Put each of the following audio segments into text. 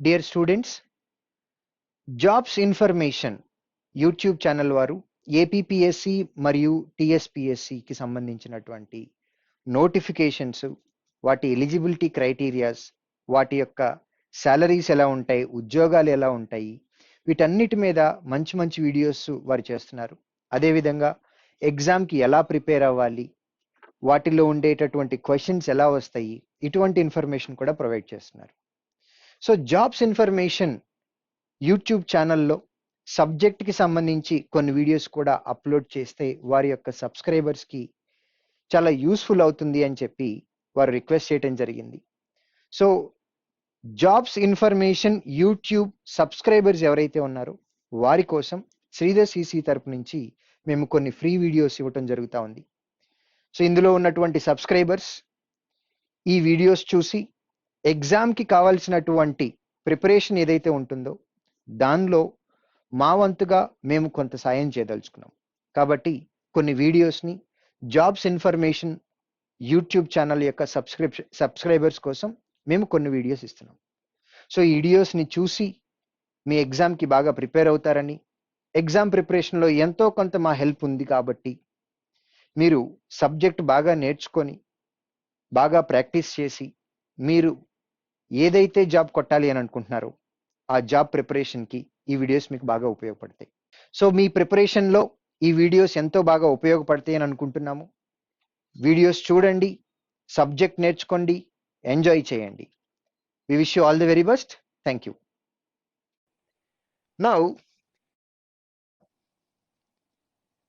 Dear students, jobs information YouTube channel వారు APPSC మరియు టీఎస్పీఎస్సికి సంబంధించినటువంటి నోటిఫికేషన్స్, వాటి ఎలిజిబిలిటీ క్రైటీరియాస్, వాటి యొక్క సాలరీస్ ఎలా ఉంటాయి, ఉద్యోగాలు ఎలా ఉంటాయి, వీటన్నిటి మీద మంచి మంచి వీడియోస్ వారు చేస్తున్నారు. అదేవిధంగా ఎగ్జామ్కి ఎలా ప్రిపేర్ అవ్వాలి, వాటిలో ఉండేటటువంటి క్వశ్చన్స్ ఎలా వస్తాయి, ఇటువంటి ఇన్ఫర్మేషన్ కూడా ప్రొవైడ్ చేస్తున్నారు. సో జాబ్స్ ఇన్ఫర్మేషన్ యూట్యూబ్ ఛానల్లో సబ్జెక్ట్కి సంబంధించి కొన్ని వీడియోస్ కూడా అప్లోడ్ చేస్తే వారి యొక్క సబ్స్క్రైబర్స్కి చాలా యూస్ఫుల్ అవుతుంది అని చెప్పి వారు రిక్వెస్ట్ చేయడం జరిగింది. So jobs information YouTube subscribers ఎవరైతే ఉన్నారో వారి కోసం శ్రీధర్ సిసి తరపు నుంచి మేము కొన్ని ఫ్రీ వీడియోస్ ఇవ్వటం జరుగుతూ ఉంది. సో ఇందులో ఉన్నటువంటి సబ్స్క్రైబర్స్ ఈ వీడియోస్ చూసి ఎగ్జామ్కి కావాల్సినటువంటి ప్రిపరేషన్ ఏదైతే ఉంటుందో దానిలో మా వంతుగా మేము కొంత సాయం చేయదలుచుకున్నాం. కాబట్టి కొన్ని వీడియోస్ని జాబ్స్ ఇన్ఫర్మేషన్ యూట్యూబ్ ఛానల్ యొక్క సబ్స్క్రైబర్స్ కోసం మేము కొన్ని వీడియోస్ ఇస్తున్నాం. సో ఈ వీడియోస్ని చూసి మీ ఎగ్జామ్కి బాగా ప్రిపేర్ అవుతారని, ఎగ్జామ్ ప్రిపరేషన్లో ఎంతో కొంత మా హెల్ప్ ఉంది కాబట్టి మీరు సబ్జెక్ట్ బాగా నేర్చుకొని బాగా ప్రాక్టీస్ చేసి మీరు ఏదైతే జాబ్ కొట్టాలి అని అనుకుంటున్నారో ఆ జాబ్ ప్రిపరేషన్కి ఈ వీడియోస్ మీకు బాగా ఉపయోగపడతాయి. సో మీ ప్రిపరేషన్లో ఈ వీడియోస్ ఎంతో బాగా ఉపయోగపడతాయి అని అనుకుంటున్నాము. వీడియోస్ చూడండి, సబ్జెక్ట్ నేర్చుకోండి, ఎంజాయ్ చేయండి. We wish you all the very best. Thank you. Now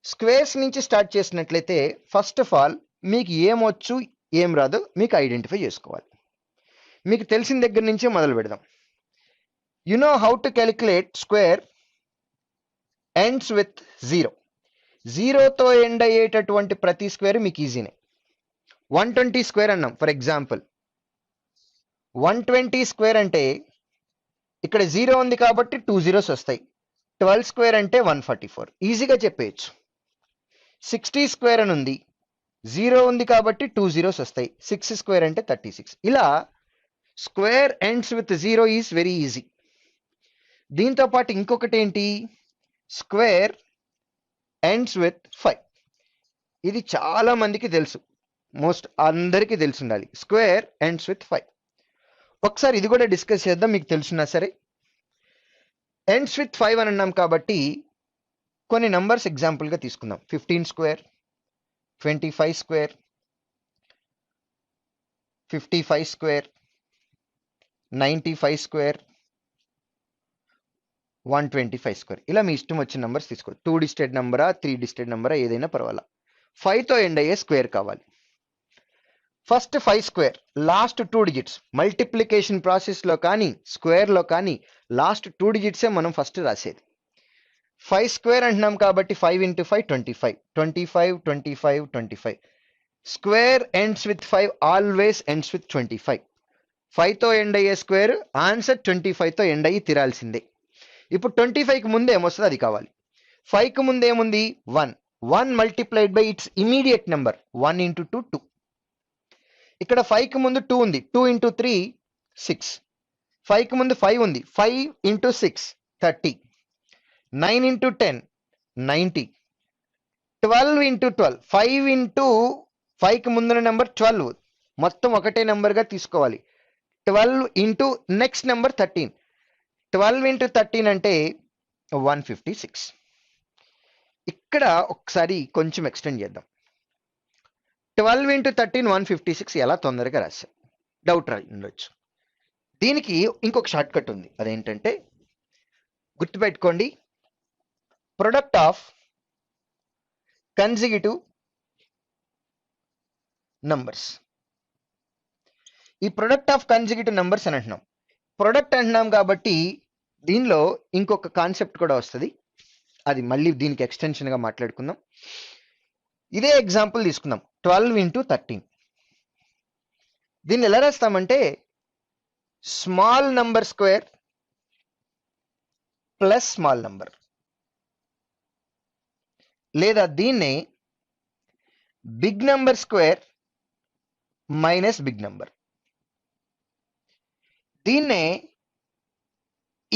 squares నుంచి స్టార్ట్ చేసినట్లయితే ఫస్ట్ ఆఫ్ ఆల్ మీకు ఏమొచ్చు ఏం రాదో మీకు ఐడెంటిఫై చేసుకోవాలి. మీకు తెలిసిన దగ్గర నుంచే మొదలు పెడదాం. You know how to calculate square ends with 0. 0తో ఎండ్ అయ్యేటటువంటి ప్రతి స్క్వేర్ మీకు ఈజీనే. 120 స్క్వేర్ అన్నాం ఫర్ ఎగ్జాంపుల్. 120 స్క్వేర్ అంటే ఇక్కడ 0 ఉంది కాబట్టి 2 zeros వస్తాయి. 12 స్క్వేర్ అంటే 144, ఈజీగా చెప్పేయచ్చు. 60 స్క్వేర్ అని ఉంది, 0 ఉంది కాబట్టి 2 zeros వస్తాయి. 6 స్క్వేర్ అంటే 36. ఇలా square ends with 0 is very easy. దీంతో పాటు ఇంకొకటి ఏంటి, స్క్వేర్ ఎండ్స్ విత్ 5. ఇది చాలా మందికి తెలుసు, మోస్ట్ అందరికీ తెలిసి ఉండాలి. Square ends with 5. ఒకసారి ఇది కూడా డిస్కస్ చేద్దాం, మీకు తెలుసున్నా సరే. ఎండ్స్ విత్ 5 అని అన్నాం కాబట్టి కొన్ని నంబర్స్ ఎగ్జాంపుల్గా తీసుకుందాం. 15 square, 25 square, 55 square, 95 square, 125 square. ఇలా మీ ఇష్టం వచ్చిన నంబర్స్ తీసుకో. 2 డిజిటెడ్ నంబరా, 3 డిజిటెడ్ నంబరా, ఏదైనా పర్వాలా. 5తో ఎండ్ అయ్యే స్క్వేర్ కావాలి. First 5 square, last 2 digits. Multiplication ప్రాసెస్లో కానీ స్క్వేర్లో కానీ లాస్ట్ 2 డిజిట్సే మనం ఫస్ట్ రాసేది. 5 స్క్వేర్ అంటున్నాం కాబట్టి 5 into 5 25, 25, 25, 25. Square ends with 5 always ends with 25. 5తో ఎండ్ అయ్యే స్క్వేర్ ఆన్సర్ 25తో ఎండ్ అయ్యి తీరాల్సిందే. ఇప్పుడు 25కి ముందు ఏమొస్తుంది అది కావాలి. 5కి ముందు ఏముంది, 1. 1 multiplied by it's immediate number, 1 into 2 2. ఇక్కడ 5కి ముందు 2 ఉంది, 2 into 3 6. 5కి ముందు 5 ఉంది, 5 into 6 30. 9 into 10 90. 12 into 12, 5 into 5కి ముందున్న నెంబర్ 12, మొత్తం ఒకటే నెంబర్గా తీసుకోవాలి. 12 into నెక్స్ట్ నెంబర్ 13. 12 into 13 అంటే 156. ఇక్కడ ఒకసారి కొంచెం ఎక్స్టెండ్ చేద్దాం. 12 into 13 156 ఎలా తొందరగా రాశా, డౌట్ ఉండొచ్చు. దీనికి ఇంకొక షార్ట్ కట్ ఉంది, అదేంటంటే గుర్తుపెట్టుకోండి, ప్రొడక్ట్ ఆఫ్ కన్సిక్యూటివ్ నంబర్స్. ఈ ప్రొడక్ట్ ఆఫ్ కన్సిక్యూటివ్ నంబర్స్ అని అంటున్నాం. ప్రొడక్ట్ అంటున్నాం కాబట్టి దీనిలో ఇంకొక కాన్సెప్ట్ కూడా వస్తుంది, అది మళ్ళీ దీనికి ఎక్స్టెన్షన్గా మాట్లాడుకుందాం. ఇదే ఎగ్జాంపుల్ తీసుకుందాం, 12 into 13. దీన్ని ఎలా రాస్తామంటే small number square plus small number, లేదా దీన్నే big number square minus big number, దీన్నే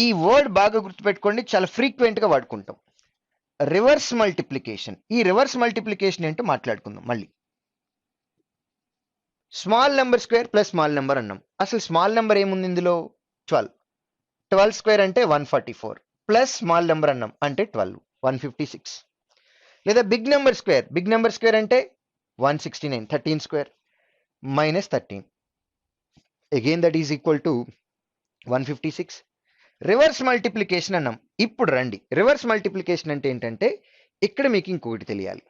ఈ వర్డ్ బాగా గుర్తుపెట్టుకోండి, చాలా ఫ్రీక్వెంట్ గా వాడుకుంటాం. Reverse multiplication. ఈ రివర్స్ మల్టిప్లికేషన్ ఏంటో మాట్లాడుకుందాం. మళ్ళీ small number square plus small number అన్నాం. అసలు స్మాల్ నెంబర్ ఏముంది ఇందులో? 12. 12 స్క్వేర్ అంటే 144 ప్లస్ స్మాల్ నెంబర్ అన్నాం అంటే 12, 156. లేదా big number square. Big number square అంటే 169, 13 square minus 13, again that is equal to 156. Reverse multiplication అన్నాం. ఇప్పుడు రండి, రివర్స్ మల్టిప్లికేషన్ అంటే ఏంటంటే ఇక్కడ మీకు ఇంకొకటి తెలియాలి.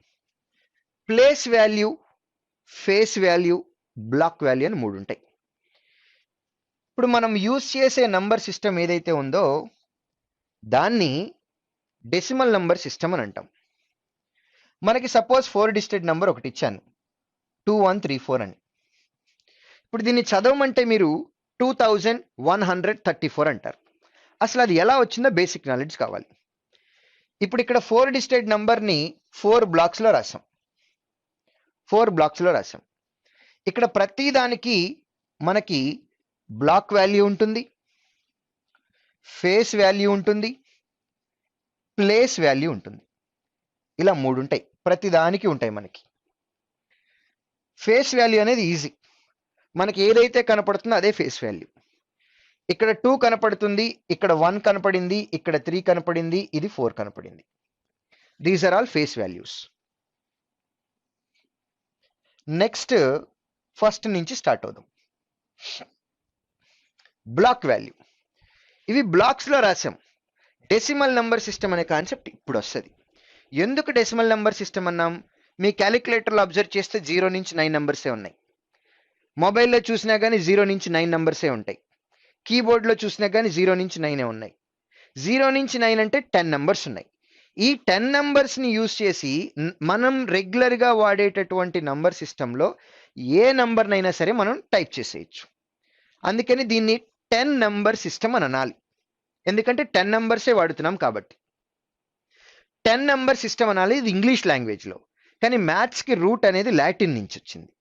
Place value, face value, block value అని 3 ఉంటాయి. ఇప్పుడు మనం యూజ్ చేసే నంబర్ సిస్టమ్ ఏదైతే ఉందో దాన్ని డెసిమల్ నంబర్ సిస్టమ్ అని అంటాం. మనకి సపోజ్ 4 డిజిటెడ్ నంబర్ ఒకటి ఇచ్చాను, 2134 అని. ఇప్పుడు దీన్ని చదవమంటే మీరు 2134 అంటారు. అసలు అది ఎలా వచ్చిందో బేసిక్ నాలెడ్జ్ కావాలి. ఇప్పుడు ఇక్కడ 4 డిజిటెడ్ నంబర్ని 4 బ్లాక్స్లో రాసాం. 4 బ్లాక్స్లో రాసాం. ఇక్కడ ప్రతి దానికి మనకి బ్లాక్ వాల్యూ ఉంటుంది, ఫేస్ వాల్యూ ఉంటుంది, ప్లేస్ వాల్యూ ఉంటుంది. ఇలా 3 ఉంటాయి, ప్రతి దానికి ఉంటాయి మనకి. ఫేస్ వాల్యూ అనేది ఈజీ, మనకి ఏదైతే కనపడుతుందో అదే ఫేస్ వాల్యూ. ఇక్కడ 2 కనపడుతుంది, ఇక్కడ 1 కనపడింది, ఇక్కడ 3 కనపడింది, ఇది 4 కనపడింది. These are all face values. Next first నుంచి స్టార్ట్ అవుదాం. Block value. ఇవి బ్లాక్స్లో రాసాం. డెసిమల్ నంబర్ సిస్టమ్ అనే కాన్సెప్ట్ ఇప్పుడు వస్తుంది. ఎందుకు డెసిమల్ నంబర్ సిస్టమ్ అన్నాం? మీ క్యాలిక్యులేటర్లో అబ్జర్వ్ చేస్తే 0 నుంచి 9 నంబర్సే ఉన్నాయి. మొబైల్లో చూసినా కానీ 0 నుంచి 9 నంబర్సే ఉంటాయి. కీబోర్డ్లో చూసినా కానీ 0 నుంచి 9 ఉన్నాయి. 0 నుంచి 9 అంటే 10 నంబర్స్ ఉన్నాయి. ఈ 10 నంబర్స్ని యూజ్ చేసి మనం రెగ్యులర్గా వాడేటటువంటి నంబర్ సిస్టంలో ఏ నంబర్నైనా సరే మనం టైప్ చేసేయచ్చు. అందుకని దీన్ని 10 నంబర్ సిస్టమ్ అని అనాలి, ఎందుకంటే 10 నంబర్సే వాడుతున్నాం కాబట్టి. 10 నంబర్ సిస్టమ్ అనాలి, ఇది ఇంగ్లీష్ లాంగ్వేజ్లో. కానీ మ్యాథ్స్కి రూట్ అనేది లాటిన్ నుంచి వచ్చింది.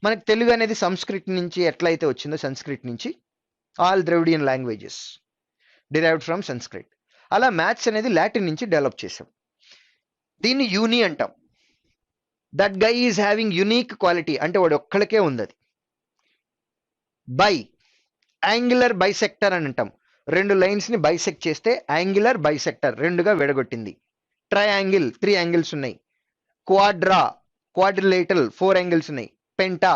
మనకు తెలుగు అనేది సంస్కృత్ నుంచి ఎట్లయితే వచ్చిందో, సంస్కృత్ నుంచి all Dravidian languages derived from Sanskrit, అలా మ్యాథ్స్ అనేది లాటిన్ నుంచి డెవలప్ చేసాం. దీన్ని యూని అంటాం. That guy is having unique quality అంటే వాడు ఒక్కడికే ఉంది అది. బై, యాంగులర్ బైసెక్టర్ అని అంటాం. 2 లైన్స్ని బైసెక్ట్ చేస్తే యాంగులర్ బైసెక్టర్, 2గా విడగొట్టింది. ట్రయాంగిల్, 3 యాంగిల్స్ ఉన్నాయి. క్వాడ్రా, క్వాడ్రిలేటరల్, 4 యాంగిల్స్ ఉన్నాయి. Penta,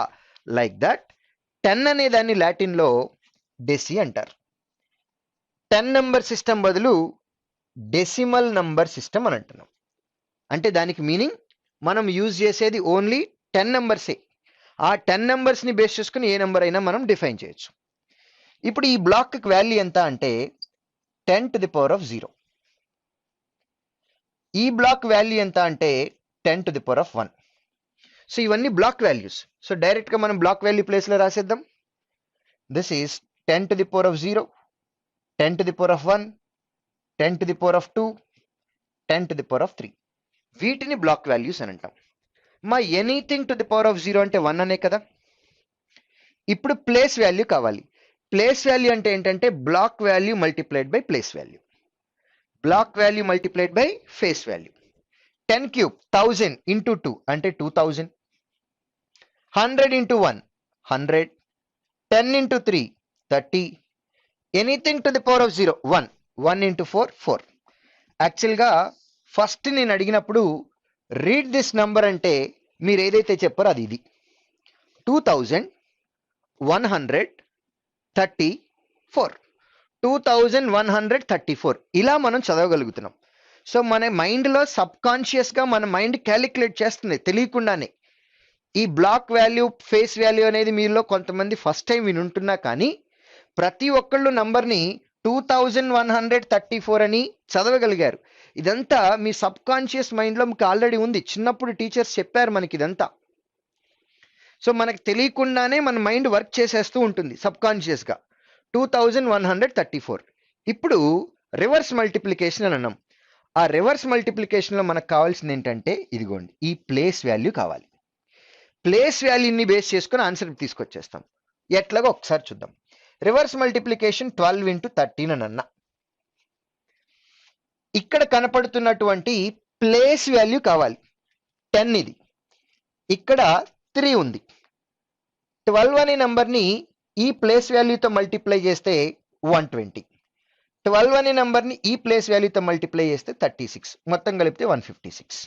like that. 10 అనే దాన్ని లాటిన్లో డెసి అంటారు. 10 నంబర్ సిస్టమ్ బదులు డెసిమల్ నంబర్ సిస్టమ్ అని అంటున్నాం. అంటే దానికి మీనింగ్ మనం యూజ్ చేసేది ఓన్లీ 10 నంబర్సే. ఆ 10 నంబర్స్ని బేస్ చేసుకుని ఏ నెంబర్ అయినా మనం డిఫైన్ చేయొచ్చు. ఇప్పుడు ఈ బ్లాక్కి వాల్యూ ఎంత అంటే 10⁻�0. ఈ బ్లాక్ వాల్యూ ఎంత అంటే 10⁻1. సో ఇవన్నీ బ్లాక్ వాల్యూస్. సో డైరెక్ట్గా మనం బ్లాక్ వాల్యూ ప్లేస్లో రాసేద్దాం. This is 10⁻0, 10⁻1, 10⁻2, 10⁻3. వీటిని బ్లాక్ వాల్యూస్ అని అంటాం. మా anything to the power of 0 అంటే 1 అనే కదా. ఇప్పుడు ప్లేస్ వాల్యూ కావాలి. ప్లేస్ వాల్యూ అంటే ఏంటంటే block value multiplied by place value, block value multiplied by face value. 10³ 1000 into 2 అంటే 2000, 100 into 1 100, 10 into 3 30, anything to the power of 0 1, 1 into 4 4. యాక్చువల్గా ఫస్ట్ నేను అడిగినప్పుడు రీడ్ దిస్ నంబర్ అంటే మీరు ఏదైతే చెప్పారో అది ఇది 2134, 2134 ఇలా మనం చదవగలుగుతున్నాం. సో మన మైండ్లో సబ్కాన్షియస్గా మన మైండ్ క్యాలిక్యులేట్ చేస్తుంది తెలియకుండానే. ఈ బ్లాక్ వాల్యూ, ఫేస్ వాల్యూ అనేది మీలో కొంతమంది ఫస్ట్ టైం వినుంటున్నా కానీ ప్రతి ఒక్కళ్ళు నంబర్ని 2134 అని చదవగలిగారు. ఇదంతా మీ సబ్కాన్షియస్ మైండ్లో మీకు ఆల్రెడీ ఉంది. చిన్నప్పుడు టీచర్స్ చెప్పారు మనకి ఇదంతా. సో మనకు తెలియకుండానే మన మైండ్ వర్క్ చేసేస్తూ ఉంటుంది సబ్కాన్షియస్గా. 2134. ఇప్పుడు రివర్స్ మల్టిప్లికేషన్ అని అన్నాం. ఆ రివర్స్ మల్టిప్లికేషన్లో మనకు కావాల్సింది ఏంటంటే ఇదిగోండి, ఈ ప్లేస్ వాల్యూ కావాలి. ప్లేస్ వాల్యూని బేస్ చేసుకుని ఆన్సర్ తీసుకొచ్చేస్తాం. ఎట్లాగో ఒకసారి చూద్దాం. రివర్స్ మల్టిప్లికేషన్ 12 ఇంటూ 13 అని అన్నా. ఇక్కడ కనపడుతున్నటువంటి ప్లేస్ వాల్యూ కావాలి. 10 ఇది, ఇక్కడ 3 ఉంది. 12 అనే నంబర్ని ఈ ప్లేస్ వాల్యూతో మల్టిప్లై చేస్తే 120. 12 అనే నంబర్ని ఈ ప్లేస్ వాల్యూతో మల్టిప్లై చేస్తే 36, మొత్తం కలిపితే 156.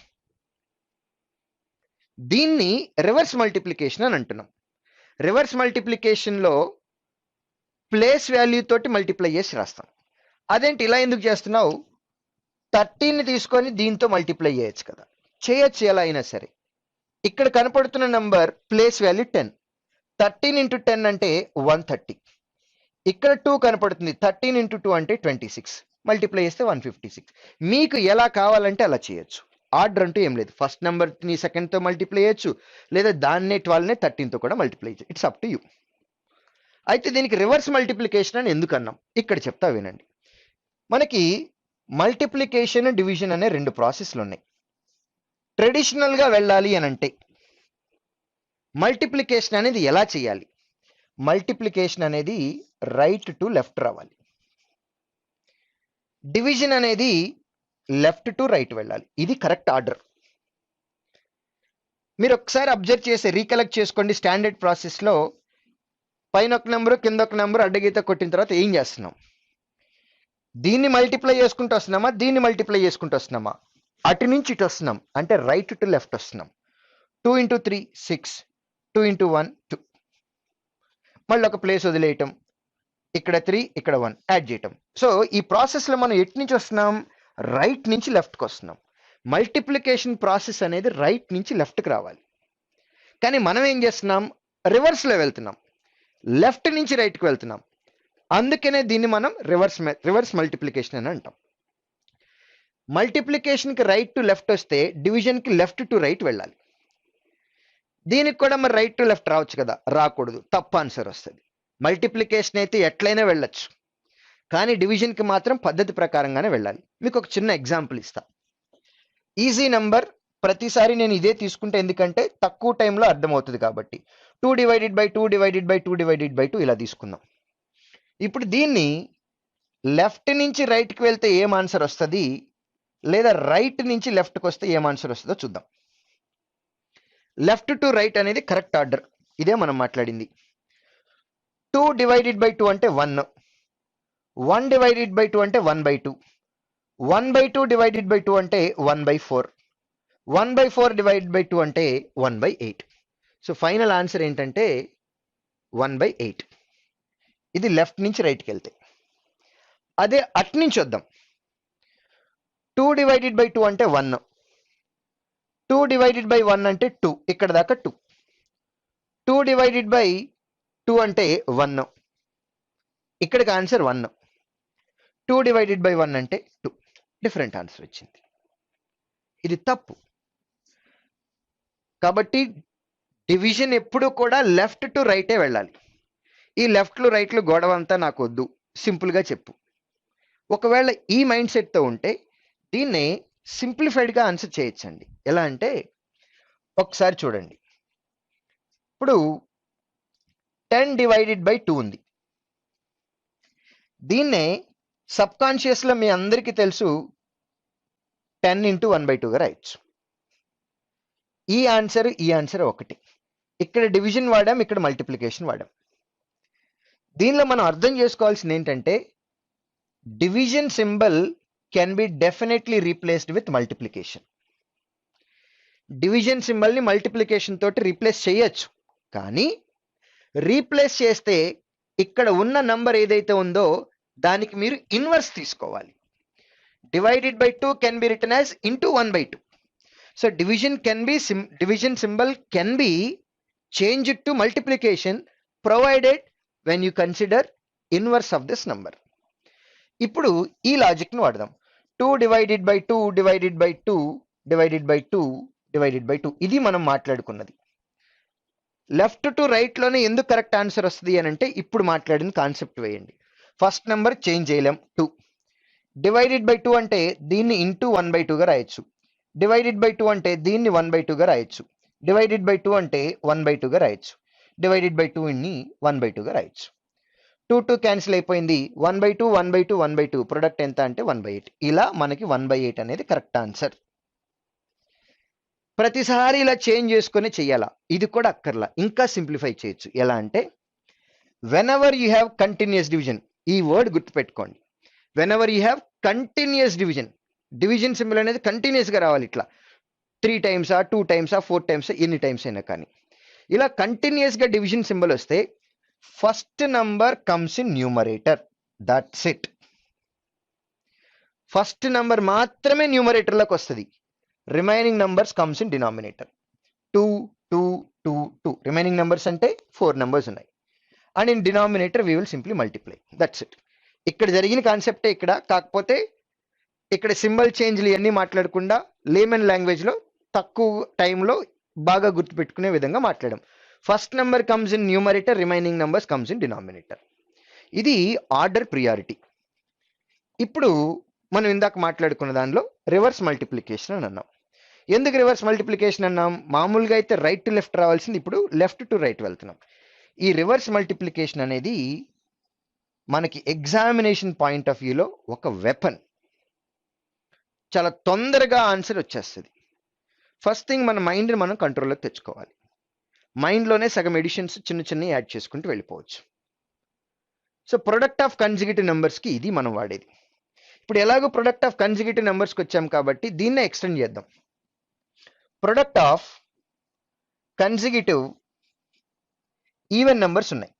దీన్ని రివర్స్ మల్టిప్లికేషన్ అని అంటున్నాం. రివర్స్ మల్టిప్లికేషన్లో ప్లేస్ వాల్యూ తోటి మల్టిప్లై చేసి రాస్తాం. అదేంటి ఇలా ఎందుకు చేస్తున్నావు? 13ని తీసుకొని దీంతో మల్టిప్లై చేయొచ్చు కదా. చేయొచ్చు ఎలా అయినా సరే. ఇక్కడ కనపడుతున్న నంబర్ ప్లేస్ వాల్యూ 10. 13 × 10 అంటే 130. ఇక్కడ 2 కనపడుతుంది, 13 × 2 అంటే 26, మల్టిప్లై చేస్తే 156. మీకు ఎలా కావాలంటే అలా చేయొచ్చు. ఆర్డర్ అంటూ ఏం లేదు. ఫస్ట్ నెంబర్ని సెకండ్తో మల్టిప్లై చేయొచ్చు, లేదా దాన్నే 12నే 13తో కూడా మల్టిప్లై చేయొచ్చు. It's up to you. అయితే దీనికి రివర్స్ మల్టిప్లికేషన్ అని ఎందుకు అన్నాం ఇక్కడ చెప్తా వినండి. మనకి మల్టిప్లికేషన్, డివిజన్ అనే 2 ప్రాసెస్లు ఉన్నాయి. ట్రెడిషనల్గా వెళ్ళాలి అని అంటే మల్టిప్లికేషన్ అనేది ఎలా చేయాలి? మల్టిప్లికేషన్ అనేది రైట్ టు లెఫ్ట్ రావాలి. డివిజన్ అనేది లెఫ్ట్ టు రైట్ వెళ్ళాలి. ఇది కరెక్ట్ ఆర్డర్. మీరు ఒకసారి అబ్జర్వ్ చేసి రీకలెక్ట్ చేసుకోండి. స్టాండర్డ్ ప్రాసెస్లో పైన ఒక నెంబరు, కింద ఒక నెంబరు అడ్డగీత కొట్టిన తర్వాత ఏం చేస్తున్నాం? దీన్ని మల్టిప్లై చేసుకుంటూ వస్తున్నామా, దీన్ని మల్టిప్లై చేసుకుంటూ వస్తున్నామా? అటు నుంచి ఇటు వస్తున్నాం అంటే రైట్ టు లెఫ్ట్ వస్తున్నాం. 2 × 3 6, 2 × 1 2. మళ్ళీ ఒక ప్లేస్ వదిలేయటం, ఇక్కడ 3 ఇక్కడ 1 యాడ్ చేయటం. సో ఈ ప్రాసెస్లో మనం ఎటు నుంచి వస్తున్నాం? రైట్ నుంచి లెఫ్ట్కి వస్తున్నాం. మల్టిప్లికేషన్ ప్రాసెస్ అనేది రైట్ నుంచి లెఫ్ట్కి రావాలి. కానీ మనం ఏం చేస్తున్నాం? రివర్స్లో వెళ్తున్నాం, లెఫ్ట్ నుంచి రైట్కి వెళ్తున్నాం. అందుకనే దీన్ని మనం రివర్స్ మల్టిప్లికేషన్ అని అంటాం. మల్టిప్లికేషన్కి రైట్ టు లెఫ్ట్ వస్తే డివిజన్కి లెఫ్ట్ టు రైట్ వెళ్ళాలి. దీనికి కూడా మరి రైట్ టు లెఫ్ట్ రావచ్చు కదా? రాకూడదు, తప్పు ఆన్సర్ వస్తుంది. మల్టిప్లికేషన్ అయితే ఎట్లయినా వెళ్ళొచ్చు, కానీ డివిజన్కి మాత్రం పద్ధతి ప్రకారంగానే వెళ్ళాలి. మీకు ఒక చిన్న ఎగ్జాంపుల్ ఇస్తా. ఈజీ నెంబర్ ప్రతిసారి నేను ఇదే తీసుకుంటే, ఎందుకంటే తక్కువ టైంలో అర్థమవుతుంది కాబట్టి. 2 / 2 / 2 / 2 ఇలా తీసుకుందాం. ఇప్పుడు దీన్ని లెఫ్ట్ నుంచి రైట్కి వెళ్తే ఏం ఆన్సర్ వస్తుంది, లేదా రైట్ నుంచి లెఫ్ట్కి వస్తే ఏం ఆన్సర్ వస్తుందో చూద్దాం. లెఫ్ట్ టు రైట్ అనేది కరెక్ట్ ఆర్డర్. ఇదే మనం మాట్లాడింది. 2 / 2 అంటే 1, 1 / 2 అంటే 1/2, 1/2 / 2 అంటే 1/4, 1/4 / 2 అంటే 1/8. సో ఫైనల్ ఆన్సర్ ఏంటంటే 1/8. ఇది లెఫ్ట్ నుంచి రైట్కి వెళ్తే. అదే అటు నుంచి వద్దాం. 2 / 2 అంటే 1, 2 / 1 అంటే 2, ఇక్కడ దాకా 2, 2 / 2 అంటే 1, ఇక్కడికి ఆన్సర్ 1, 2 / 1 అంటే 2, డిఫరెంట్ ఆన్సర్ వచ్చింది. ఇది తప్పు. కాబట్టి డివిజన్ ఎప్పుడు కూడా లెఫ్ట్ టు రైటే వెళ్ళాలి. ఈ లెఫ్ట్లు రైట్లు గొడవ అంతా నాకు వద్దు, సింపుల్గా చెప్పు. ఒకవేళ ఈ మైండ్ సెట్తో ఉంటే దీన్నే సింప్లిఫైడ్గా ఆన్సర్ చేయొచ్చండి. ఎలా అంటే ఒకసారి చూడండి. ఇప్పుడు 10 / 2 ఉంది. దీన్నే సబ్ కాన్షియస్లో మీ అందరికీ తెలుసు 10 × 1/2గా రాయొచ్చు. ఈ ఆన్సర్ ఒకటి. ఇక్కడ డివిజన్ వాడాం, ఇక్కడ మల్టిప్లికేషన్ వాడాం. దీనిలో మనం అర్థం చేసుకోవాల్సింది ఏంటంటే division symbol can be definitely replaced with multiplication. Division సింబల్ని మల్టిప్లికేషన్ తోటి రీప్లేస్ చేయొచ్చు, కానీ రీప్లేస్ చేస్తే ఇక్కడ ఉన్న నంబర్ ఏదైతే ఉందో దానికి మీరు ఇన్వర్స్ తీసుకోవాలి. /2 can be written as × 1/2. So division symbol can be changed to multiplication provided when you consider inverse of this number. ఇప్పుడు ఈ లాజిక్ ను వాడదాం. 2 / 2 / 2 / 2 ఇది మనం మాట్లాడుకున్నది. లెఫ్ట్ టు రైట్ లోనే ఎందుకు కరెక్ట్ ఆన్సర్ వస్తుంది అని అంటే ఇప్పుడు మాట్లాడిన కాన్సెప్ట్ వేయండి. ఫస్ట్ నెంబర్ చేంజ్ చేయలేం, 2. / 2 అంటే దీన్ని × 1/2గా రాయొచ్చు. /2 అంటే దీన్ని 1/2గా రాయొచ్చు. /2 అంటే 1/2గా రాయొచ్చు. /2 ని 1/2గా రాయొచ్చు. 2 క్యాన్సిల్ అయిపోయింది. 1/2 1/2 1/2 ప్రొడక్ట్ ఎంత అంటే 1/8. ఇలా మనకి 1/8 అనేది కరెక్ట్ ఆన్సర్. ప్రతిసారి ఇలా చేంజ్ చేసుకొని చెయ్యాలా? ఇది కూడా అక్కర్లా, ఇంకా సింప్లిఫై చేయొచ్చు. ఎలా అంటే whenever you have continuous division, ఈ వర్డ్ గుర్తుపెట్టుకోండి. Whenever you have continuous division, division symbol అనేది కంటిన్యూస్ గా రావాలి. ఇట్లా 3 టైమ్సా 2 టైమ్సా 4 టైమ్సా ఎన్ని టైమ్స్ అయినా కానీ ఇలా కంటిన్యూస్ గా డివిజన్ సింబల్ వస్తే first number comes in numerator. That's it. First number మాత్రమే న్యూమరేటర్ లోకి వస్తుంది. Remaining numbers comes in denominator. 2 2 2 2 remaining numbers అంటే 4 నంబర్స్ ఉన్నాయి. And in denominator we will simply multiply. That's it. ఇక్కడ జరిగిన కాన్సెప్టే ఇక్కడ, కాకపోతే ఇక్కడ సింబల్ చేంజ్లు ఇవన్నీ మాట్లాడకుండా లేమన్ లాంగ్వేజ్ లో తక్కువ టైంలో బాగా గుర్తుపెట్టుకునే విధంగా మాట్లాడడం. First number comes in numerator, remaining numbers comes in denominator. ఇది ఆర్డర్ ప్రియారిటీ. ఇప్పుడు మనం ఇందాక మాట్లాడుకున్న దానిలో రివర్స్ మల్టిప్లికేషన్ అని అన్నాం. ఎందుకు రివర్స్ మల్టిప్లికేషన్ అన్నాం? మామూలుగా అయితే రైట్ టు లెఫ్ట్ రావాల్సింది, ఇప్పుడు లెఫ్ట్ టు రైట్ వెళ్తున్నాం. ఈ రివర్స్ మల్టిప్లికేషన్ అనేది మనకి ఎగ్జామినేషన్ పాయింట్ ఆఫ్ వ్యూలో ఒక వెపన్. చాలా తొందరగా ఆన్సర్ వచ్చేస్తుంది. ఫస్ట్ థింగ్ మన మైండ్ని మనం కంట్రోల్లోకి తెచ్చుకోవాలి. మైండ్లోనే సగం ఎడిషన్స్ చిన్న చిన్న యాడ్ చేసుకుంటూ వెళ్ళిపోవచ్చు. సో ప్రొడక్ట్ ఆఫ్ కన్సిక్యూటివ్ నెంబర్స్కి ఇది మనం వాడేది. ఇప్పుడు ఎలాగో ప్రొడక్ట్ ఆఫ్ కన్సిక్యూటివ్ నెంబర్స్కి వచ్చాం కాబట్టి దీన్నే ఎక్స్టెండ్ చేద్దాం. Product of consecutive even numbers ఉన్నాయి.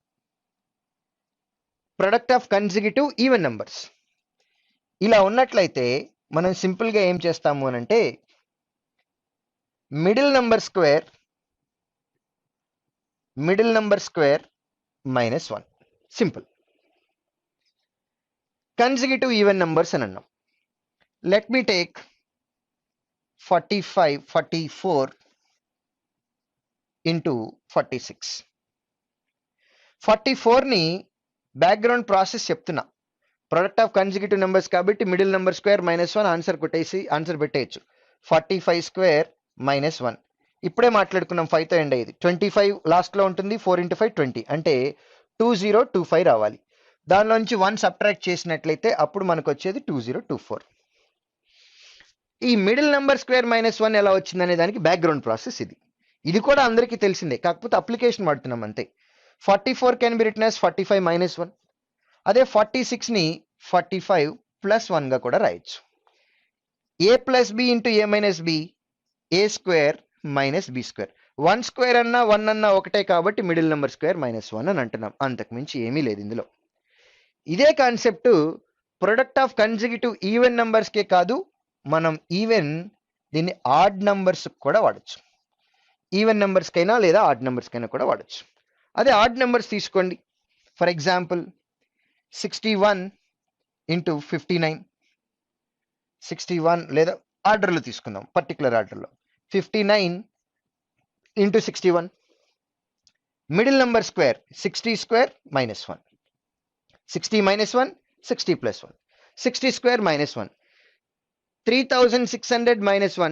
Product of consecutive even numbers ఇలా ఉన్నట్లయితే మనం సింపుల్గా ఏం చేస్తాము అని అంటే middle number square -1 simple. Consecutive even numbers అని అన్నాం. Let me take 44 into 46. 44ని బ్యాక్గ్రౌండ్ ప్రాసెస్ చెప్తున్నా. ప్రొడక్ట్ ఆఫ్ కన్సిక్యూటివ్ నెంబర్స్ కాబట్టి మిడిల్ నెంబర్ స్క్వేర్ -1 ఆన్సర్ కొట్టేసి ఆన్సర్ పెట్టేయచ్చు. 45 స్క్వేర్ -1 ఇప్పుడే మాట్లాడుకున్నాం, 5తో ఎండ్ అయ్యేది. 25 లాస్ట్లో ఉంటుంది. 4 × 5 20 అంటే 2025 రావాలి. దానిలోంచి 1 సబ్ట్రాక్ట్ చేసినట్లయితే అప్పుడు మనకు వచ్చేది 2024. ఈ మిడిల్ నెంబర్ స్క్వేర్ -1 ఎలా వచ్చిందనే దానికి బ్యాక్గ్రౌండ్ ప్రాసెస్ ఇది. ఇది కూడా అందరికీ తెలిసిందే, కాకపోతే అప్లికేషన్ వాడుతున్నాం అంతే. 44 కెన్ బి రిటన్ యాజ్ 45 -1. అదే 46ని 45 + 1గా కూడా రాయొచ్చు. a + b × a - b a² - b². 1 square అన్నా 1 అన్నా ఒకటే కాబట్టి మిడిల్ నెంబర్ స్క్వేర్ -1 అని అంటున్నాం. అంతకుమించి ఏమీ లేదు ఇందులో. ఇదే concept product of consecutive even నెంబర్స్కే కాదు, మనం ఈవెన్ దీన్ని ఆడ్ నెంబర్స్ కూడా వాడచ్చు. ఈవెన్ నెంబర్స్కైనా లేదా ఆడ్ నెంబర్స్కైనా కూడా వాడచ్చు. అదే ఆడ్ నెంబర్స్ తీసుకోండి. For example 61 × 59. 61 లేదా ఆర్డర్లో తీసుకుందాం, పర్టికులర్ ఆర్డర్లో 59 × 61. Middle number square 60² -1. 60 - 1 60 + 1 60² -1 3600 - 1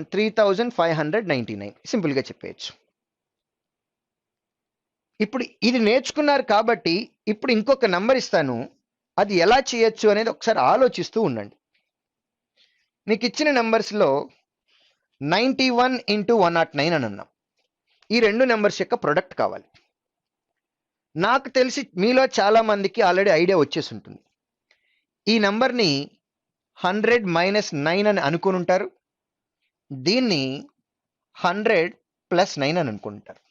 3599 సింపుల్గా చెప్పేయచ్చు. ఇప్పుడు ఇది నేర్చుకున్నారు కాబట్టి ఇప్పుడు ఇంకొక నంబర్ ఇస్తాను, అది ఎలా చేయొచ్చు అనేది ఒకసారి ఆలోచిస్తూ ఉండండి. మీకు ఇచ్చిన నెంబర్స్లో 91 × 109 అని అన్నాం. ఈ రెండు నెంబర్స్ యొక్క ప్రొడక్ట్ కావాలి. నాకు తెలిసి మీలో చాలా మందికి ఆల్రెడీ ఐడియా వచ్చేసి ఉంటుంది. ఈ నెంబర్ని 100 - 9 అని అనుకుని ఉంటారు. దీన్ని 100 + 9 అని అనుకుంటారు.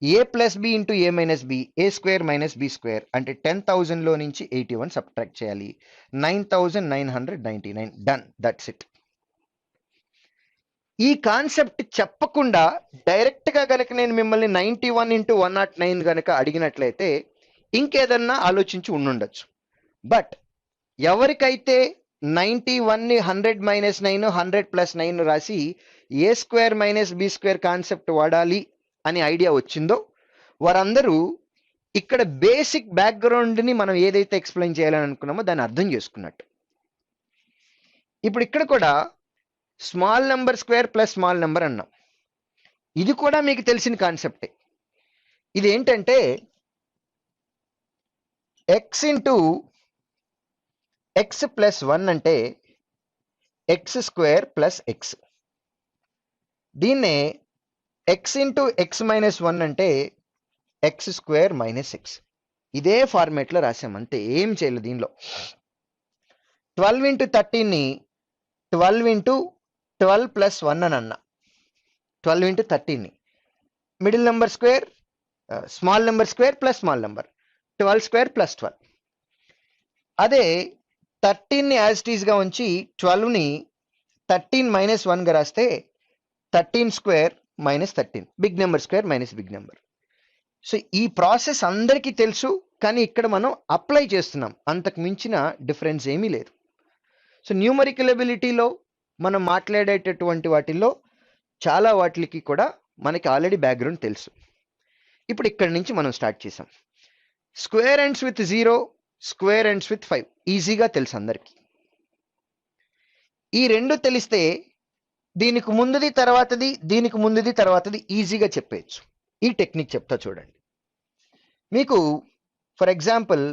a + b × a - b a² - b² అంటే 10,000లో నుంచి 81 సబ్ట్రాక్ట్ చేయాలి. 9999 డన్. That's it. ఈ కాన్సెప్ట్ చెప్పకుండా డైరెక్ట్గా కనుక నేను మిమ్మల్ని 91 × 109 కనుక అడిగినట్లయితే ఇంకేదన్నా ఆలోచించి ఉండుండొచ్చు. బట్ ఎవరికైతే 91ని 100 - 9 100 + 9 రాసి a² - b² కాన్సెప్ట్ వాడాలి అని ఐడియా వచ్చిందో వారందరూ ఇక్కడ బేసిక్ బ్యాక్గ్రౌండ్ని మనం ఏదైతే ఎక్స్ప్లెయిన్ చేయాలని అనుకున్నామో దాన్ని అర్థం చేసుకున్నట్టు. ఇప్పుడు ఇక్కడ కూడా small number square + small number అన్నాం. ఇది కూడా మీకు తెలిసిన కాన్సెప్టే. ఇది ఏంటంటే ఎక్స్ ఇంటూ ఎక్స్ ప్లస్ 1 అంటే ఎక్స్ స్క్వేర్ ప్లస్ ఎక్స్. దీన్నే ఎక్స్ ఇంటూ ఎక్స్ మైనస్ 1 అంటే ఎక్స్ స్క్వేర్ మైనస్ ఎక్స్. ఇదే ఫార్మేట్లో రాసాం, అంతే, ఏం చేయలేదు దీనిలో. 12 ఇంటూ 13ని 12 ఇంటూ 12 ప్లస్ 1 అని అన్నా. 12 ఇంటూ 13ని middle number square, small number square plus small number, 12 square plus 12. అదే 13ని యాజ్ ఇట్ ఈస్గా ఉంచి 12ని 13 మైనస్ 1గా రాస్తే 13 square minus 13, big number square minus big number. So ఈ ప్రాసెస్ అందరికీ తెలుసు, కానీ ఇక్కడ మనం అప్లై చేస్తున్నాం, అంతకు మించిన డిఫరెన్స్ ఏమీ లేదు. సో న్యూమరికల్ ఎబిలిటీలో మనం మాట్లాడేటటువంటి వాటిల్లో చాలా వాటికి కూడా మనకి ఆల్రెడీ బ్యాక్గ్రౌండ్ తెలుసు. ఇప్పుడు ఇక్కడి నుంచి మనం స్టార్ట్ చేసాం. Square ends with 0, square ends with 5 ఈజీగా తెలుసు అందరికీ. ఈ రెండు తెలిస్తే దీనికి ముందుది తర్వాతది, దీనికి ముందుది తర్వాతది ఈజీగా చెప్పేయచ్చు. ఈ టెక్నిక్ చెప్తా చూడండి. మీకు ఫర్ ఎగ్జాంపుల్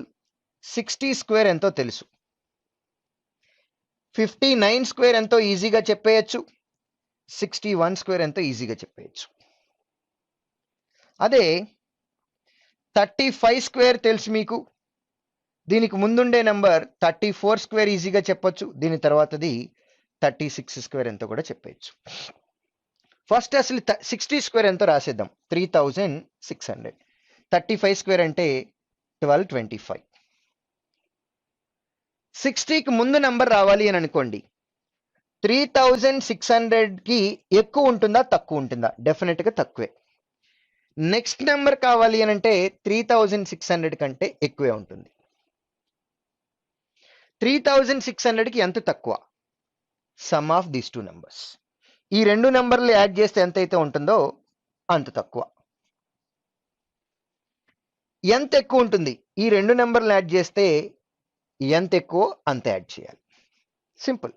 60 స్క్వేర్ ఎంతో తెలుసు, 59 స్క్వేర్ ఎంతో ఈజీగా చెప్పేయచ్చు, 61 స్క్వేర్ ఎంతో ఈజీగా చెప్పేయచ్చు. అదే 35 స్క్వేర్ తెలుసు మీకు, దీనికి ముందుండే నెంబర్ 34 స్క్వేర్ ఈజీగా చెప్పొచ్చు, దీని తర్వాతది 36 స్క్వేర్ ఎంతో కూడా చెప్పేయచ్చు. ఫస్ట్ అసలు 60 స్క్వేర్ ఎంతో రాసేద్దాం, 3600. 35 స్క్వేర్ అంటే 1225. 60కి ముందు నెంబర్ రావాలి అని అనుకోండి, 3600కి ఎక్కువ ఉంటుందా తక్కువ ఉంటుందా? డెఫినెట్గా తక్కువే. నెక్స్ట్ నెంబర్ కావాలి అని అంటే 3600 కంటే ఎక్కువే ఉంటుంది. 3600కి ఎంత తక్కువ? Some of these two numbers. ఈ రెండు నెంబర్లు యాడ్ చేస్తే ఎంత అయితే ఉంటుందో అంత తక్కువ. ఎంత ఎక్కువ ఉంటుంది? ఈ రెండు నెంబర్లు యాడ్ చేస్తే ఎంత ఎక్కువ అంత యాడ్ చేయాలి. సింపుల్.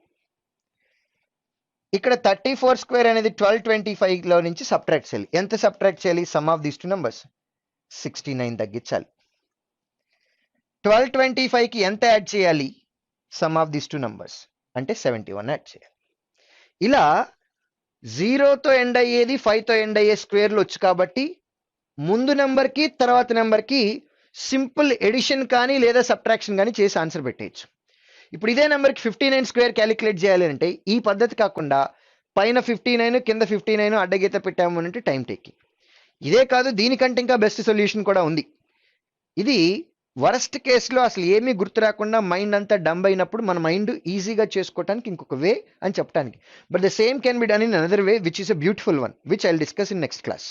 ఇక్కడ 34 స్క్వేర్ అనేది 1225లో నుంచి సబ్ట్రాక్ట్ చేయాలి. ఎంత సబ్ట్రాక్ట్ చేయాలి? Some of these two numbers 69 తగ్గించాలి. 1225కి ఎంత యాడ్ చేయాలి? Some of these two numbers అంటే 71 యాడ్ చేయాలి. ఇలా 0తో ఎండ్ అయ్యేది 5తో ఎండ్ అయ్యే స్క్వేర్లు వచ్చు కాబట్టి ముందు నెంబర్కి తర్వాత నెంబర్కి సింపుల్ ఎడిషన్ కానీ లేదా సబ్ట్రాక్షన్ కానీ చేసి ఆన్సర్ పెట్టేయచ్చు. ఇప్పుడు ఇదే నెంబర్కి 59 స్క్వేర్ క్యాలిక్యులేట్ చేయాలి అంటే ఈ పద్ధతి కాకుండా పైన 59 కింద 59 అడ్డగీత పెట్టాము అంటే టైం టేకింగ్. ఇదే కాదు, దీనికంటే ఇంకా బెస్ట్ సొల్యూషన్ కూడా ఉంది. ఇది వరస్ట్ కేసులో అసలు ఏమీ గుర్తు రాకుండా మైండ్ అంతా డంబ్ అయినప్పుడు మన మైండ్ ఈజీగా చేసుకోవడానికి ఇంకొక వే అని చెప్పడానికి. But the same can be done in another way which is a beautiful one which I will discuss in next class.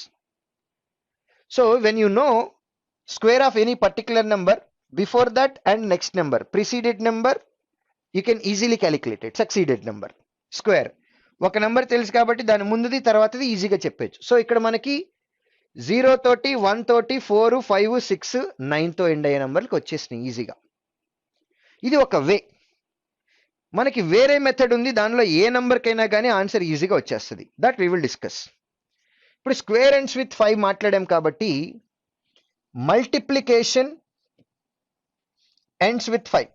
So when you know square of any particular number, before that and next number, preceded number, you can easily calculate it. Succeeded number square ఒక number తెలుసు కాబట్టి దాని ముందుది తర్వాతది ఈజీగా చెప్పచ్చు. So ఇక్కడ మనకి 0 తోటి 1 తోటి 4 5 6 9తో ఎండ్ అయ్యే నెంబర్కి వచ్చేసినాయి ఈజీగా. ఇది ఒక వే. మనకి వేరే మెథడ్ ఉంది, దానిలో ఏ నెంబర్కైనా కానీ ఆన్సర్ ఈజీగా వచ్చేస్తుంది. That we will discuss. ఇప్పుడు స్క్వేర్ ఎండ్స్ విత్ 5 మాట్లాడాం కాబట్టి multiplication ends with 5.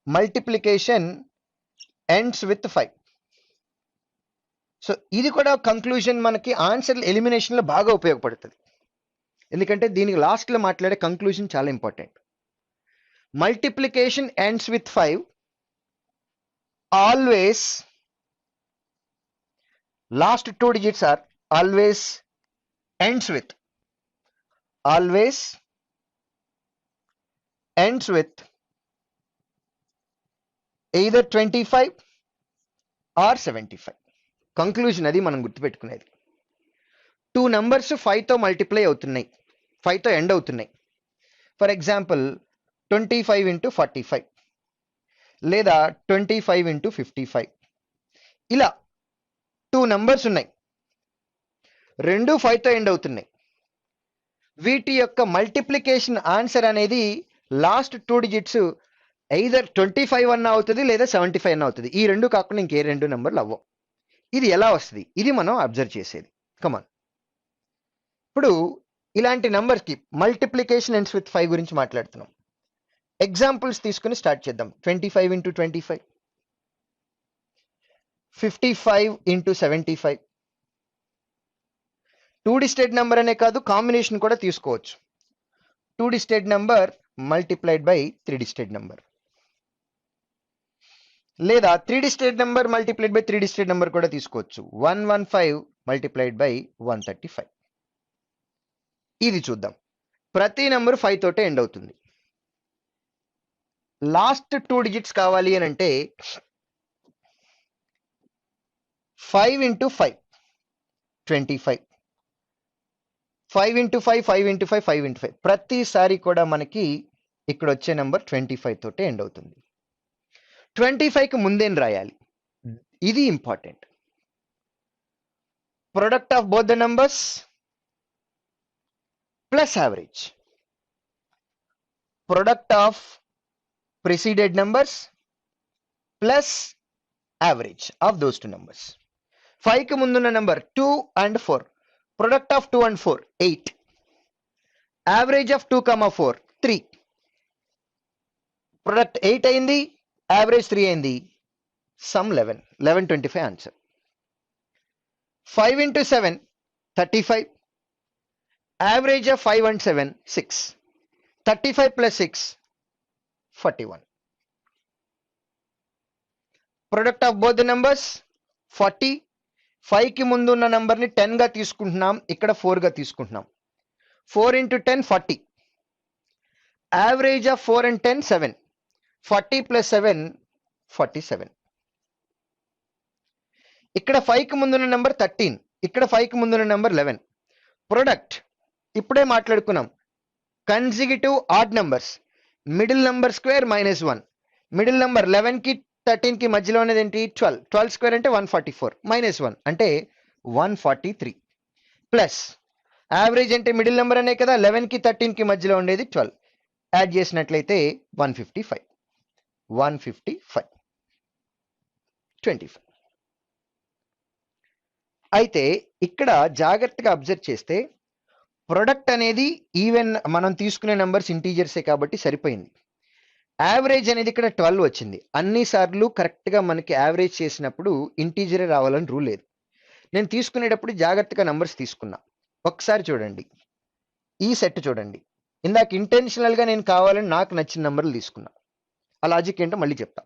Multiplication ends with 5. So ఇది కూడా కంక్లూజన్ మనకి ఆన్సర్ ఎలిమినేషన్లో బాగా ఉపయోగపడుతుంది. ఎందుకంటే దీనికి లాస్ట్లో మాట్లాడే కంక్లూజన్ చాలా important. Multiplication ends with 5 always last 2 digits are always ends with either 25 or 75. Conclusion అది మనం గుర్తుపెట్టుకునేది. 2 numbers 5తో మల్టిప్లై అవుతున్నాయి, 5తో ఎండ్ అవుతున్నాయి. ఫర్ ఎగ్జాంపుల్ 25 into 45 లేదా 25 into 55. ఇలా 2 numbers ఉన్నాయి, రెండు 5తో ఎండ్ అవుతున్నాయి. వీటి యొక్క మల్టిప్లికేషన్ ఆన్సర్ అనేది లాస్ట్ 2 digits ఐదర్ 25 అన్న అవుతుంది లేదా 75 అన్న అవుతుంది. ఈ రెండు కాకుండా ఇంకే రెండు నెంబర్లు అవ్వవు. ఇది ఎలా వస్తుంది? ఇది మనం అబ్జర్వ్ చేసేది. కమాన్. ఇప్పుడు ఇలాంటి నెంబర్స్కి మల్టిప్లికేషన్ ఎండ్స్ విత్ 5 గురించి మాట్లాడుతున్నాం. ఎగ్జాంపుల్స్ తీసుకుని స్టార్ట్ చేద్దాం. 25 into 25, 55 into 75. 2 డిజిటెడ్ నెంబర్ అనే కాదు, కాంబినేషన్ కూడా తీసుకోవచ్చు. 2 digitated number multiplied by 3 digitated number, లేదా 3 digitated number multiplied by 3 digitated number కూడా తీసుకోవచ్చు. 115 మల్టిప్లైడ్ బై 135. ఇది చూద్దాం. ప్రతి నెంబర్ 5 తోటే ఎండ్ అవుతుంది. లాస్ట్ 2 డిజిట్స్ కావాలి అని అంటే 5 into 5, 25. 5 into 5, 5 into 5, 5 into 5. ప్రతిసారి కూడా మనకి ఇక్కడ వచ్చే నెంబర్ 25 తోటే ఎండ్ అవుతుంది. 25కి ముందేం రాయాలి, ఇది important. Product of both the numbers plus average. Product of preceded numbers plus average of those two numbers. 5 కి ముందున్న number 2 and 4. Product of 2 and 4, 8. Average of 2, 4, 3. Product 8 అయింది, average 3 అయింది, sum 11. 1125 answer. 5 into 7, 35. Average of 5 and 7, 6. 35 plus 6, 41. Product of both the numbers 40. 5 కి ముందు ఉన్న number ని 10 గా తీసుకుంటున్నాం, ఇక్కడ 4 గా తీసుకుంటున్నాం. 4 into 10, 40. Average of 4 and 10, 7. 40 plus 7, 47. ఇక్కడ 5 కి ముందున్న నంబర్ 13, ఇక్కడ 5 కి ముందున్న నంబర్ 11. ప్రొడక్ట్ ఇప్పుడే మాట్లాడుకున్నాం, consecutive add numbers. Middle number square -1. Middle number 11 కి 13 కి మధ్యలో అనేది ఏంటి 12. 12 స్క్వేర్ అంటే 144, -1 అంటే 143. ప్లస్ యావరేజ్ అంటే మిడిల్ నెంబర్ అనే కదా, 11 కి 13 కి మధ్యలో ఉండేది 12. యాడ్ చేసినట్లయితే 155. 155, 25. అయితే ఇక్కడ జాగ్రత్తగా అబ్జర్వ్ చేస్తే ప్రొడక్ట్ అనేది ఈవెన్ మనం తీసుకునే నంబర్స్ ఇంటీజర్సే కాబట్టి సరిపోయింది. యావరేజ్ అనేది ఇక్కడ 12 వచ్చింది. అన్నిసార్లు కరెక్ట్గా మనకి యావరేజ్ చేసినప్పుడు ఇంటీజరే రావాలని రూల్ లేదు. నేను తీసుకునేటప్పుడు జాగ్రత్తగా నంబర్స్ తీసుకున్నా. ఒకసారి చూడండి, ఈ సెట్ చూడండి. ఇందాక ఇంటెన్షనల్గా నేను కావాలని నాకు నచ్చిన నంబర్లు తీసుకున్నా. ఆ లాజిక్ ఏంటో మళ్ళీ చెప్తా.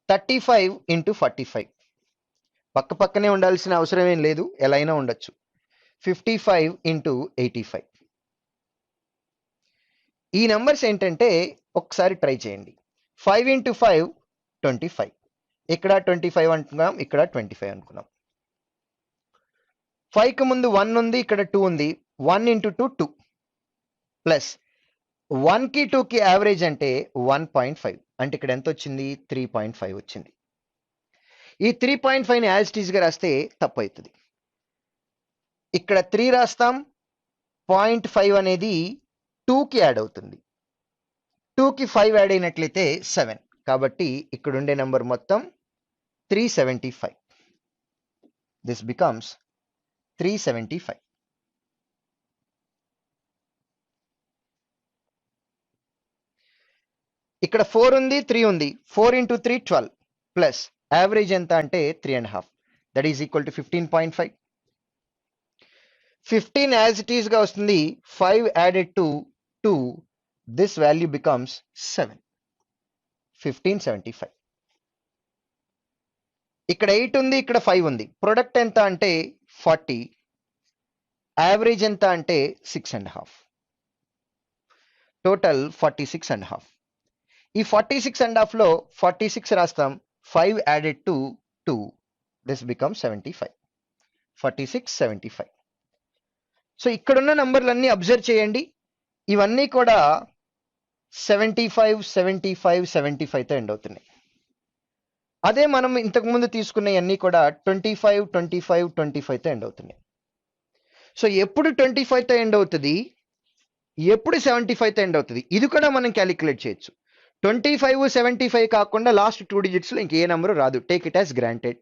35 into 45. పక్క పక్కనే ఉండాల్సిన అవసరం ఏం లేదు, ఎలా అయినా ఉండొచ్చు. 55 into 85. ఈ నెంబర్స్ ఏంటంటే ఒకసారి ట్రై చేయండి. 5 into 5, 25. ఇక్కడ 25 అనుకున్నాం, ఇక్కడ 25 అనుకున్నాం. 5 కి ముందు 1 ఉంది, ఇక్కడ 2 ఉంది. 1 into 2, 2. ప్లస్ 1 కి 2 కి యావరేజ్ అంటే 1.5, అంటే ఇక్కడ ఎంత వచ్చింది 3.5 వచ్చింది. ఈ 3.5ని యాజ్ ఇట్ ఈస్గా రాస్తే తప్పు అవుతుంది. ఇక్కడ 3 రాస్తాం, 0.5 అనేది 2కి యాడ్ అవుతుంది. 2కి 5 యాడ్ అయినట్లయితే 7. కాబట్టి ఇక్కడ ఉండే నెంబర్ మొత్తం 375. This becomes 375. ఇక్కడ 4 ఉంది, 3 ఉంది. 4 into 3, 12. ప్లస్ యావరేజ్ ఎంత అంటే 3.5. That is equal to 15.5. 15 as it ఈస్గా వస్తుంది. 5 added to 2, this value becomes 7. 1575. ఇక్కడ 8 ఉంది, ఇక్కడ 5 ఉంది. ప్రొడక్ట్ ఎంత అంటే 40. యావరేజ్ ఎంత అంటే 6.5. టోటల్ 46.5. ఈ 46.5లో 46 రాస్తాం, 5 added to 2, this becomes 75. 46, 75. So ఇక్కడున్న నంబర్లన్నీ అబ్జర్వ్ చేయండి. ఇవన్నీ కూడా 75, 75, 75తో ఎండ్ అవుతున్నాయి. అదే మనం ఇంతకుముందు తీసుకున్నవన్నీ కూడా 25, 25, 25తో ఎండ్ అవుతున్నాయి. సో ఎప్పుడు 25తో ఎండ్ అవుతుంది, ఎప్పుడు 75తో ఎండ్ అవుతుంది, ఇది కూడా మనం క్యాలిక్యులేట్ చేయొచ్చు. 25, 75 కాకుండా లాస్ట్ 2 డిజిట్స్లో ఇంకే నెంబరు రాదు. Take it as granted.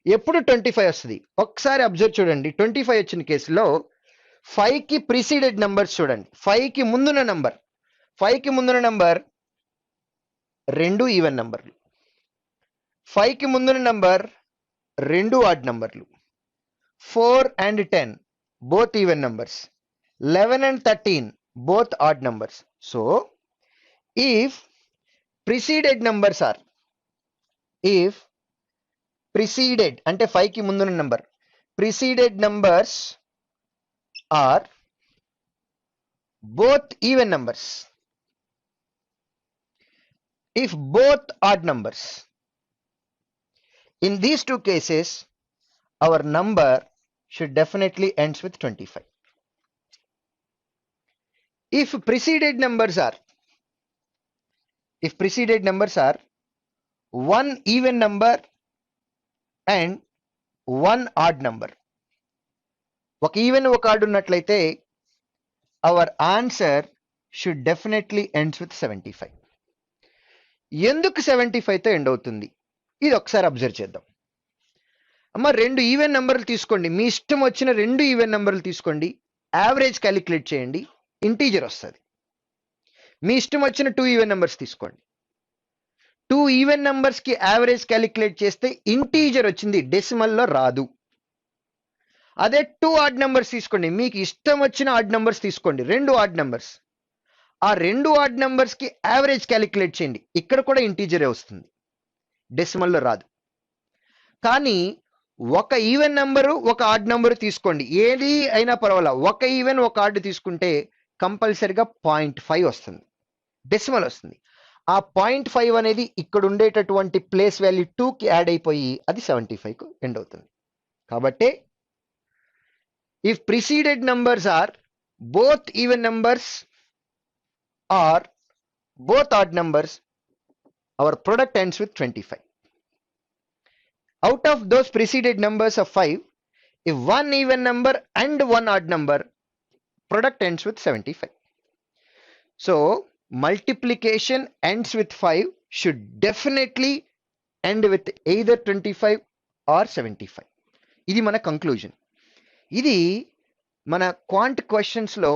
ఎప్పుడు 25 వస్తుంది ఒకసారి అబ్జర్వ్ చూడండి. 25 వచ్చిన కేసులో 5కి ప్రిసీడెడ్ నెంబర్స్ చూడండి. 5కి ముందున్న నంబర్ 5కి ముందున్న నంబర్ 2 ఈవెన్ నంబర్లు, 5కి ముందున్న నంబర్ 2 ఆడ్ నంబర్లు, 4 and 10 both even numbers, 11 and 13 both odd numbers. So if preceded numbers are, if preceded అంటే 5కి ముందున్న number, preceded numbers are both even numbers, if both odd numbers, in these two cases our number should definitely ends with 25. If preceded numbers are one even number and one odd number, ఒక even ఒక add ఉన్నట్లయితే our answer should definitely ends with 75. ఎందుకు 75తో end అవుతుంది ఇది ఒకసారి observe చేద్దాం. అమ్మ, 2 even నంబర్లు తీసుకోండి, మీ ఇష్టం వచ్చిన 2 ఈవెన్ నంబర్లు తీసుకోండి, యావరేజ్ క్యాలిక్యులేట్ చేయండి, ఇంటీజర్ వస్తుంది. మీ ఇష్టం వచ్చిన 2 ఈవెన్ నంబర్స్ తీసుకోండి, 2 ఈవెన్ నంబర్స్ కి యావరేజ్ క్యాలిక్యులేట్ చేస్తే ఇంటీజర్ వచ్చింది, డెసిమల్లో రాదు. అదే 2 ఆడ్ నంబర్స్ తీసుకోండి, మీకు ఇష్టం వచ్చిన ఆడ్ నంబర్స్ తీసుకోండి, 2 ఆడ్ నంబర్స్, ఆ 2 ఆడ్ నంబర్స్ కి యావరేజ్ క్యాలిక్యులేట్ చేయండి, ఇక్కడ కూడా ఇంటీజరే వస్తుంది, డెసిమల్లో రాదు. కానీ ఒక ఈవెన్ నంబరు ఒక ఆడ్ నంబరు తీసుకోండి, ఏది అయినా పర్వాలా, ఒక ఈవెన్ ఒక ఆడ్ తీసుకుంటే కంపల్సరిగా 0.5 వస్తుంది, డెసిమల్ వస్తుంది. ఆ 0.5 అనేది ఇక్కడ ఉండేటటువంటి ప్లేస్ వాల్యూ 2కి యాడ్ అయిపోయి అది 75కు ఎండ్ అవుతుంది. కాబట్టి if preceded numbers are both even numbers or both odd numbers, our product ends with 25. Out of those preceded numbers of 5, if one even number and one odd number, product ends with 75. So multiplication ends with 5 should definitely end with either 25 or 75. ఇది మన conclusion. ఇది మన quant క్వశ్చన్స్లో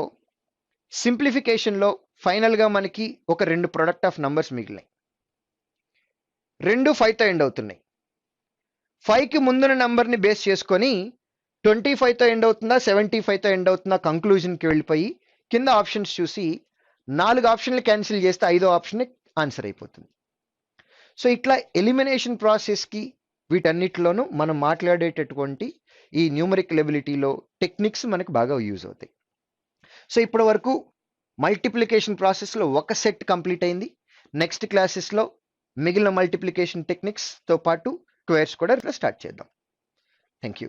సింప్లిఫికేషన్లో ఫైనల్గా మనకి ఒక 2 product of numbers మిగిలినాయి, 2 5తో end అవుతున్నాయి. 5కి ముందున్న నంబర్ని బేస్ చేసుకొని 25తో ఎండ్ అవుతుందా 75తో ఎండ్ అవుతుందా కంక్లూజన్కి వెళ్ళిపోయి కింద ఆప్షన్స్ చూసి 4 ఆప్షన్లు క్యాన్సిల్ చేస్తే 5వ ఆప్షన్ ఆన్సర్ అయిపోతుంది. సో ఇట్లా ఎలిమినేషన్ ప్రాసెస్కి వీటన్నిటిలోనూ మనం మాట్లాడేటటువంటి ఈ న్యూమరికల్ ఎబిలిటీలో టెక్నిక్స్ మనకు బాగా యూజ్ అవుతాయి. సో ఇప్పటి వరకు మల్టిప్లికేషన్ ప్రాసెస్లో ఒక సెట్ కంప్లీట్ అయింది. నెక్స్ట్ క్లాసెస్లో మిగిలిన మల్టిప్లికేషన్ టెక్నిక్స్తో పాటు స్క్వేర్స్ కూడా స్టార్ట్ చేద్దాం. Thank you.